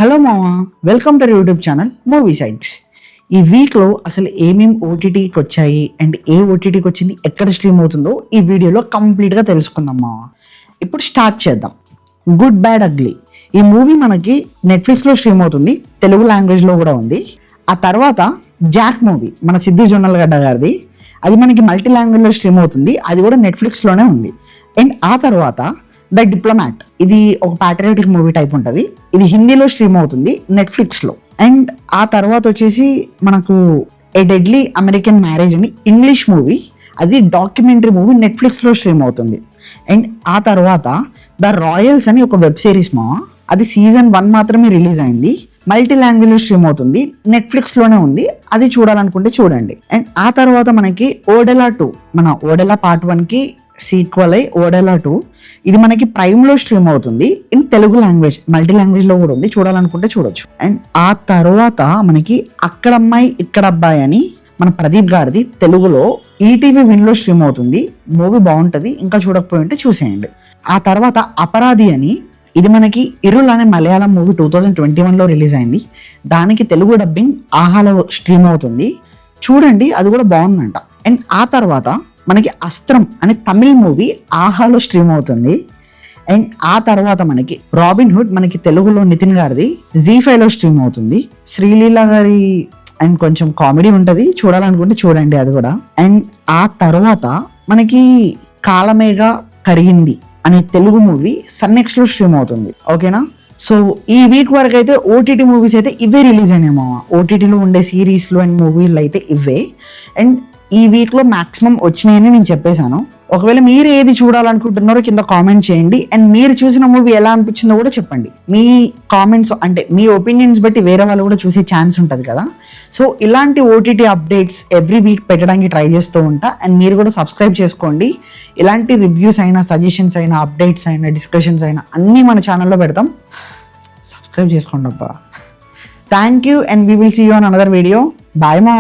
Hello మామా, welcome to YouTube channel movie sites. ఈ వీక్లో అసలు ఏమేమి ఓటీటీకి వచ్చాయి అండ్ ఏ ఓటీటీకి వచ్చింది, ఎక్కడ స్ట్రీమ్ అవుతుందో ఈ వీడియోలో కంప్లీట్గా తెలుసుకుందాం మామా. ఇప్పుడు స్టార్ట్ చేద్దాం. గుడ్ బ్యాడ్ అగ్లీ ఈ మూవీ మనకి నెట్ఫ్లిక్స్లో స్ట్రీమ్ అవుతుంది, తెలుగు లాంగ్వేజ్లో కూడా ఉంది. ఆ తర్వాత జాక్ మూవీ మన సిద్ధు జొన్నలగడ్డ గారిది, అది మనకి మల్టీ లాంగ్వేజ్లో స్ట్రీమ్ అవుతుంది, అది కూడా నెట్ఫ్లిక్స్లోనే ఉంది. అండ్ ఆ తర్వాత ద డిప్లొమాట్, ఇది ఒక ప్యాట్రియాటిక్ మూవీ టైప్ ఉంటుంది, ఇది హిందీలో స్ట్రీమ్ అవుతుంది నెట్ఫ్లిక్స్లో. అండ్ ఆ తర్వాత వచ్చేసి మనకు ఏ డెడ్లీ అమెరికన్ మ్యారేజ్ అని ఇంగ్లీష్ మూవీ, అది డాక్యుమెంటరీ మూవీ నెట్ఫ్లిక్స్లో స్ట్రీమ్ అవుతుంది. అండ్ ఆ తర్వాత ద రాయల్స్ అని ఒక వెబ్ సిరీస్ అది సీజన్ 1 మాత్రమే రిలీజ్ అయింది, మల్టీ లాంగ్వేజ్లో స్ట్రీమ్ అవుతుంది, నెట్ఫ్లిక్స్లోనే ఉంది, అది చూడాలనుకుంటే చూడండి. అండ్ ఆ తర్వాత మనకి ఓడెలా 2, మన ఓడెలా పార్ట్ 1కి సీక్వల్ అయి ఓడెలా 2, ఇది మనకి ప్రైమ్లో స్ట్రీమ్ అవుతుంది ఇన్ తెలుగు లాంగ్వేజ్, మల్టీ లాంగ్వేజ్లో కూడా ఉంది, చూడాలనుకుంటే చూడొచ్చు. అండ్ ఆ తర్వాత మనకి అక్కడ అమ్మాయి ఇక్కడ అబ్బాయి అని మన ప్రదీప్ గారిది తెలుగులో ఈటీవీ విన్లో స్ట్రీమ్ అవుతుంది, మూవీ బాగుంటుంది, ఇంకా చూడకపోయి ఉంటే చూసేయండి. ఆ తర్వాత అపరాధి అని, ఇది మనకి ఇరుల్ అనే మలయాళం మూవీ 2021లో రిలీజ్ అయింది, దానికి తెలుగు డబ్బింగ్ ఆహాలో స్ట్రీమ్ అవుతుంది, చూడండి, అది కూడా బాగుందంట. అండ్ ఆ తర్వాత మనకి అస్త్రం అనే తమిళ్ మూవీ ఆహాలో స్ట్రీమ్ అవుతుంది. అండ్ ఆ తర్వాత మనకి రాబిన్ హుడ్ మనకి తెలుగులో నితిన్ గారిది జీ5లో స్ట్రీమ్ అవుతుంది, శ్రీలీల గారి అండ్ కొంచెం కామెడీ ఉంటుంది, చూడాలనుకుంటే చూడండి అది కూడా. అండ్ ఆ తర్వాత మనకి కాలమేఘ కరిగింది అనే తెలుగు మూవీ సన్నెక్స్లో స్ట్రీమ్ అవుతుంది. ఓకేనా, సో ఈ వీక్ వరకు అయితే ఓటీటీ మూవీస్ అయితే ఇవే రిలీజ్ అయినాయి మామ. ఓటీటీలో ఉండే సిరీస్లు అండ్ మూవీలు అయితే ఇవే. అండ్ ఈ వీక్లో మ్యాక్సిమం వచ్చినాయని నేను చెప్పేశాను. ఒకవేళ మీరు ఏది చూడాలనుకుంటున్నారో కింద కామెంట్ చేయండి. అండ్ మీరు చూసిన మూవీ ఎలా అనిపించిందో కూడా చెప్పండి. మీ కామెంట్స్ అంటే మీ ఒపీనియన్స్ బట్టి వేరే వాళ్ళు కూడా చూసే ఛాన్స్ ఉంటుంది కదా. సో ఇలాంటి ఓటీటీ అప్డేట్స్ ఎవ్రీ వీక్ పెట్టడానికి ట్రై చేస్తూ ఉంటా. అండ్ మీరు కూడా సబ్స్క్రైబ్ చేసుకోండి. ఇలాంటి రివ్యూస్ అయినా, సజెషన్స్ అయినా, అప్డేట్స్ అయినా, డిస్కషన్స్ అయినా అన్నీ మన ఛానల్లో పెడతాం. సబ్స్క్రైబ్ చేసుకోండి అబ్బా. Thank you and we will see you on another video. Bye మా.